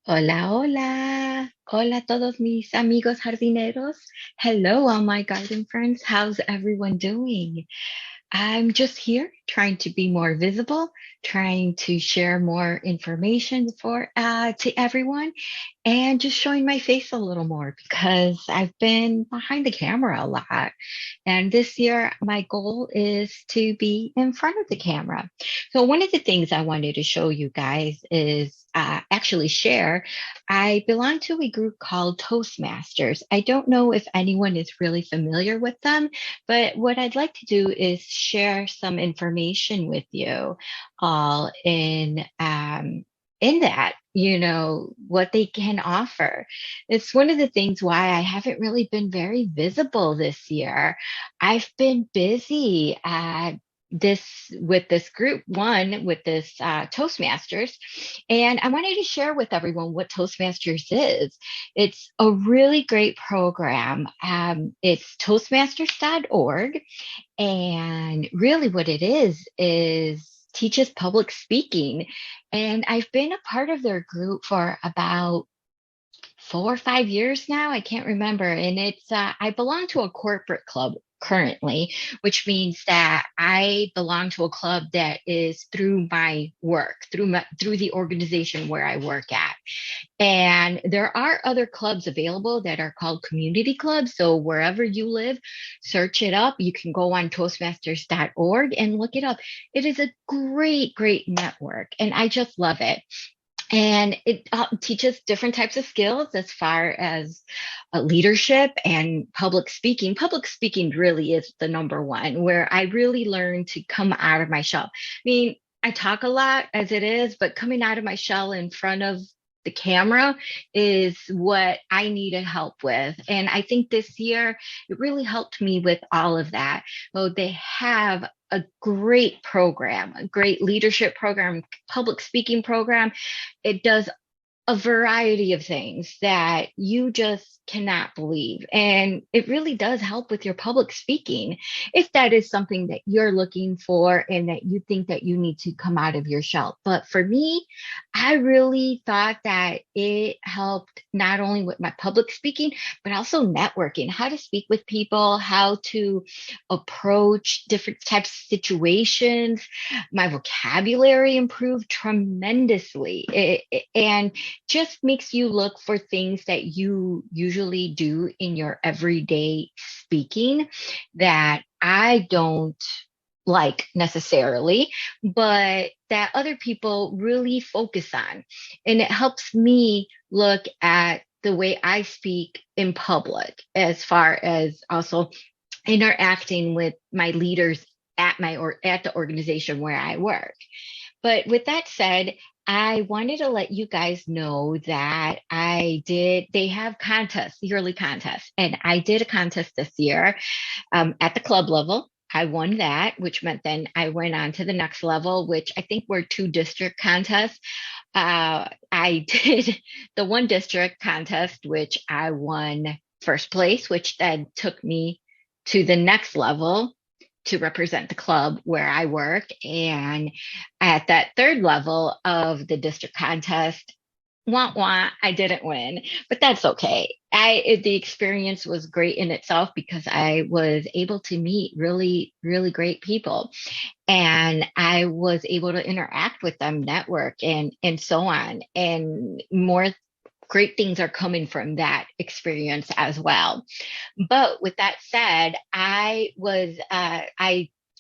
Hola, hola. Hola a todos mis amigos jardineros. Hello, all my garden friends. How's everyone doing? I'm just here trying to be more visible, trying to share more information for to everyone, and just showing my face a little more because I've been behind the camera a lot. And this year, my goal is to be in front of the camera. So one of the things I wanted to show you guys is actually share. I belong to a group called Toastmasters. I don't know if anyone is really familiar with them, but what I'd like to do is share some information with you all in that, what they can offer. It's one of the things why I haven't really been very visible this year. I've been busy at this with this group one with this Toastmasters, and I wanted to share with everyone what Toastmasters is. It's a really great program. It's toastmasters.org, and really what it is teaches public speaking. And I've been a part of their group for about 4 or 5 years now. I can't remember. And I belong to a corporate club currently, which means that I belong to a club that is through my work, through the organization where I work at. And there are other clubs available that are called community clubs. So wherever you live, search it up. You can go on toastmasters.org and look it up. It is a great, great network, and I just love it. And it teaches different types of skills as far as leadership and public speaking. Public speaking really is the number one where I really learned to come out of my shell. I mean, I talk a lot as it is, but coming out of my shell in front of the camera is what I needed help with. And I think this year it really helped me with all of that. So they have a great program, a great leadership program, public speaking program. It does a variety of things that you just cannot believe. And it really does help with your public speaking if that is something that you're looking for and that you think that you need to come out of your shell. But for me, I really thought that it helped not only with my public speaking, but also networking, how to speak with people, how to approach different types of situations. My vocabulary improved tremendously. And just makes you look for things that you usually do in your everyday speaking that I don't like necessarily, but that other people really focus on. And it helps me look at the way I speak in public, as far as also interacting with my leaders at the organization where I work. But with that said, I wanted to let you guys know that they have contests, yearly contests, and I did a contest this year at the club level. I won that, which meant then I went on to the next level, which I think were two district contests. I did the one district contest, which I won first place, which then took me to the next level to represent the club where I work. And at that third level of the district contest, wah wah, I didn't win, but that's okay. The experience was great in itself because I was able to meet really, really great people, and I was able to interact with them, network, and so on. And more great things are coming from that experience as well. But with that said, I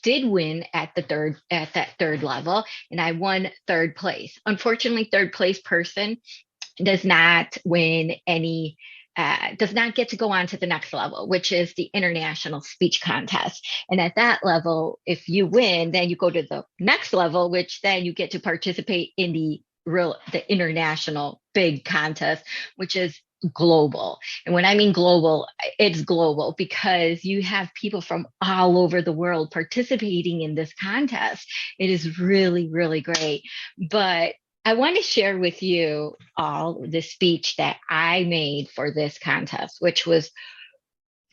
did win at that third level, and I won third place. Unfortunately, third place person does not win any does not get to go on to the next level, which is the international speech contest. And at that level, if you win, then you go to the next level, which then you get to participate in the international big contest, which is global. And when I mean global, it's global because you have people from all over the world participating in this contest. It is really, really great. But I want to share with you all the speech that I made for this contest, which was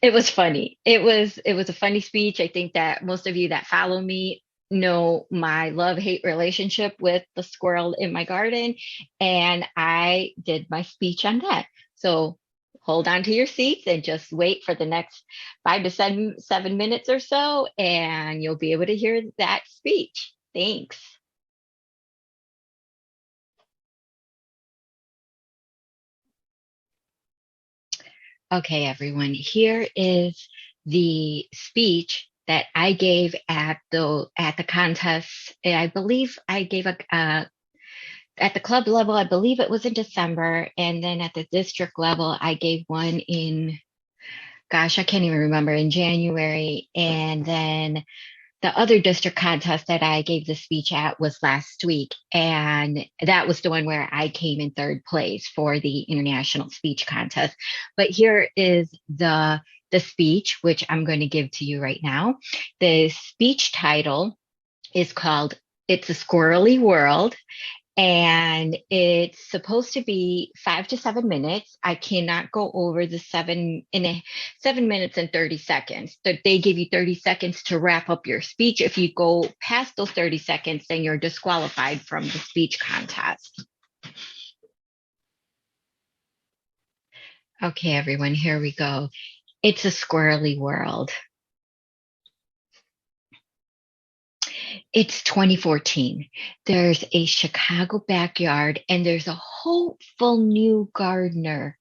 it was funny. It was a funny speech. I think that most of you that follow me know my love-hate relationship with the squirrel in my garden, and I did my speech on that. So hold on to your seats and just wait for the next 5 to 7 minutes or so, and you'll be able to hear that speech. Thanks. Okay, everyone, here is the speech that I gave at the contest. I believe I gave at the club level, I believe it was in December, and then at the district level, I gave one in, gosh, I can't even remember, in January, and then the other district contest that I gave the speech at was last week, and that was the one where I came in third place for the international speech contest. But here is the speech, which I'm going to give to you right now. The speech title is called "It's a Squirrely World." And it's supposed to be 5 to 7 minutes. I cannot go over the 7 minutes and 30 seconds. So they give you 30 seconds to wrap up your speech. If you go past those 30 seconds, then you're disqualified from the speech contest. Okay, everyone, here we go. It's a squirrely world. It's 2014. There's a Chicago backyard, and there's a hopeful new gardener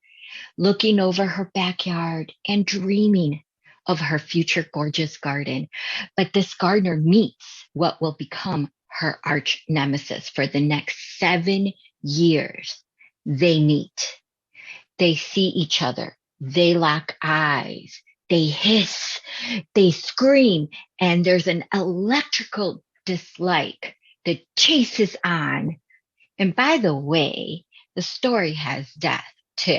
looking over her backyard and dreaming of her future gorgeous garden. But this gardener meets what will become her arch nemesis for the next 7 years. They meet, they see each other, they lock eyes, they hiss, they scream, and there's an electrical dislike. The chase is on. And by the way, the story has death too.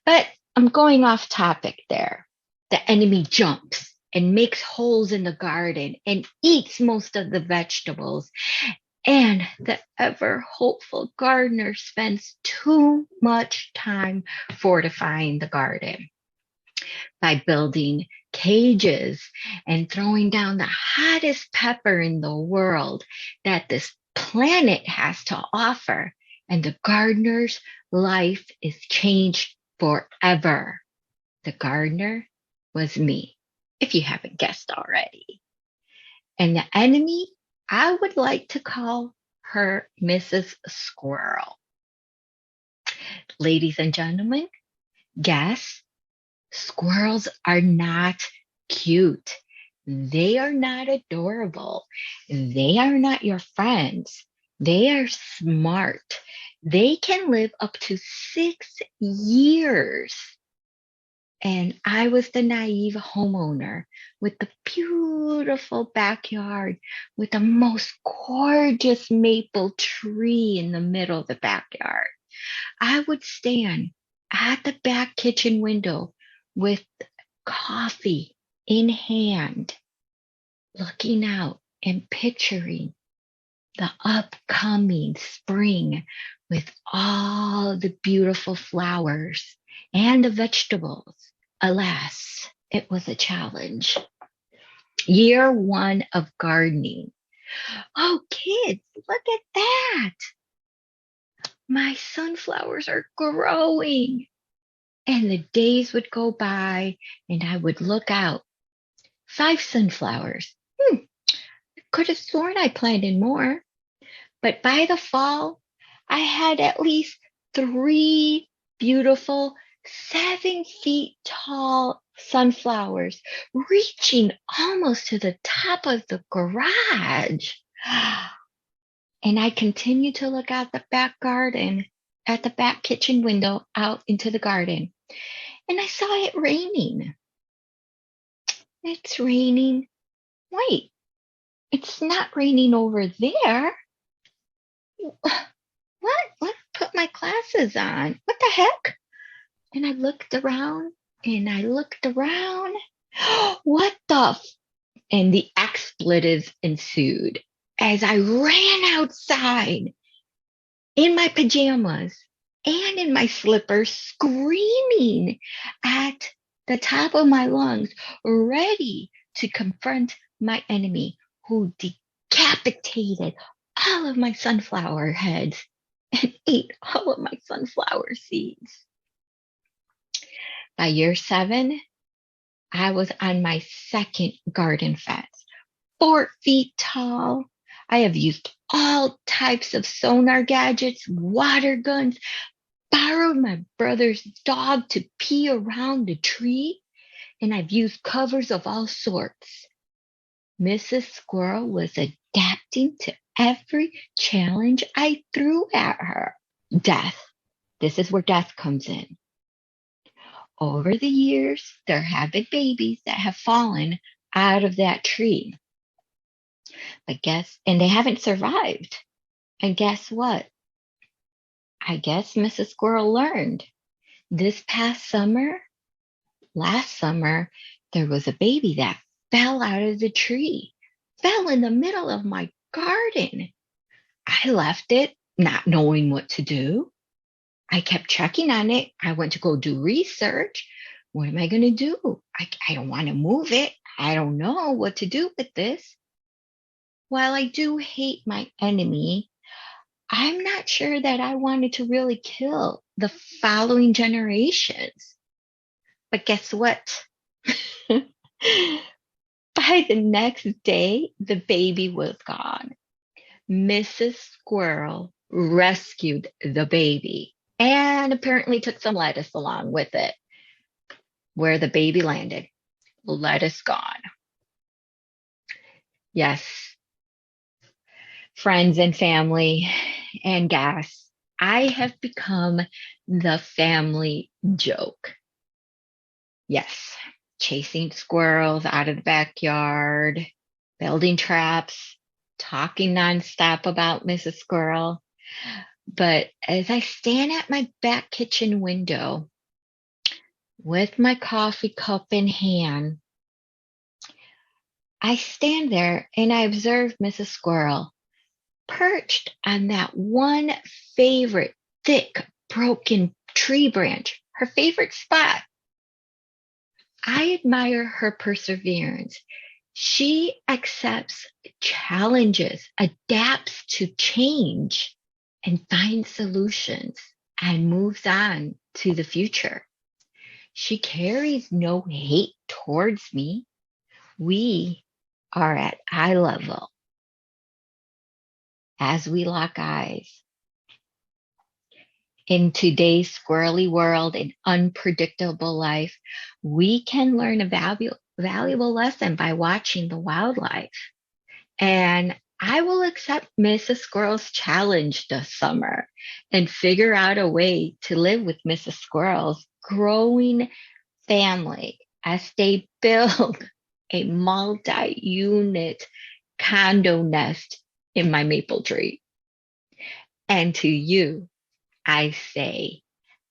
But I'm going off topic there. The enemy jumps and makes holes in the garden and eats most of the vegetables. And the ever hopeful gardener spends too much time fortifying the garden by building cages and throwing down the hottest pepper in the world that this planet has to offer. And the gardener's life is changed forever. The gardener was me, if you haven't guessed already. And the enemy, I would like to call her Mrs. Squirrel. Ladies and gentlemen, guess squirrels are not cute. They are not adorable. They are not your friends. They are smart. They can live up to 6 years. And I was the naive homeowner with the beautiful backyard with the most gorgeous maple tree in the middle of the backyard. I would stand at the back kitchen window with coffee in hand, looking out and picturing the upcoming spring with all the beautiful flowers and the vegetables. Alas, it was a challenge. Year one of gardening. Oh, kids, look at that. My sunflowers are growing. And the days would go by and I would look out. 5 sunflowers. I could have sworn I planted more. But by the fall, I had at least 3 beautiful 7 feet tall sunflowers reaching almost to the top of the garage. And I continued to look out the back garden, at the back kitchen window out into the garden. And I saw it raining. It's raining. Wait, it's not raining over there. What? Let's put my glasses on. What the heck? And I looked around and I looked around. What the? And the expletives ensued as I ran outside in my pajamas and in my slippers, screaming at the top of my lungs, ready to confront my enemy who decapitated all of my sunflower heads and ate all of my sunflower seeds. By year 7, I was on my second garden fence, 4 feet tall. I have used all types of sonar gadgets, water guns, borrowed my brother's dog to pee around the tree, and I've used covers of all sorts. Mrs. Squirrel was adapting to every challenge I threw at her. Death. This is where death comes in. Over the years, there have been babies that have fallen out of that tree. And they haven't survived. And guess what? I guess Mrs. Squirrel learned. Last summer, there was a baby that fell out of the tree, fell in the middle of my garden. I left it, not knowing what to do. I kept checking on it. I went to go do research. What am I going to do? I don't want to move it. I don't know what to do with this. While I do hate my enemy, I'm not sure that I wanted to really kill the following generations. But guess what? By the next day, the baby was gone. Mrs. Squirrel rescued the baby and apparently took some lettuce along with it. Where the baby landed, lettuce gone. Yes, friends and family and guests, I have become the family joke. Yes, chasing squirrels out of the backyard, building traps, talking nonstop about Mrs. Squirrel. But as I stand at my back kitchen window with my coffee cup in hand, I stand there and I observe Mrs. Squirrel perched on that one favorite thick, broken tree branch, her favorite spot. I admire her perseverance. She accepts challenges, adapts to change, and finds solutions and moves on to the future. She carries no hate towards me. We are at eye level. As we lock eyes, in today's squirrely world and unpredictable life, we can learn a valuable lesson by watching the wildlife. And I will accept Mrs. Squirrel's challenge this summer and figure out a way to live with Mrs. Squirrel's growing family as they build a multi-unit condo nest in my maple tree. And to you, I say,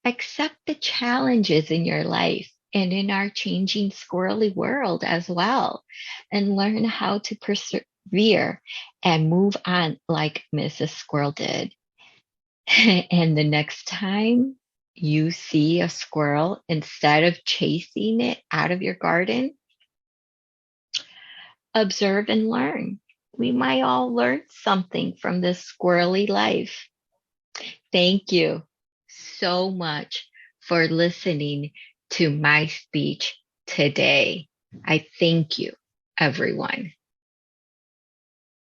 accept the challenges in your life and in our changing squirrely world as well, and learn how to persevere and move on like Mrs. Squirrel did. And the next time you see a squirrel, instead of chasing it out of your garden, observe and learn. We might all learn something from this squirrely life. Thank you so much for listening to my speech today. I thank you, everyone.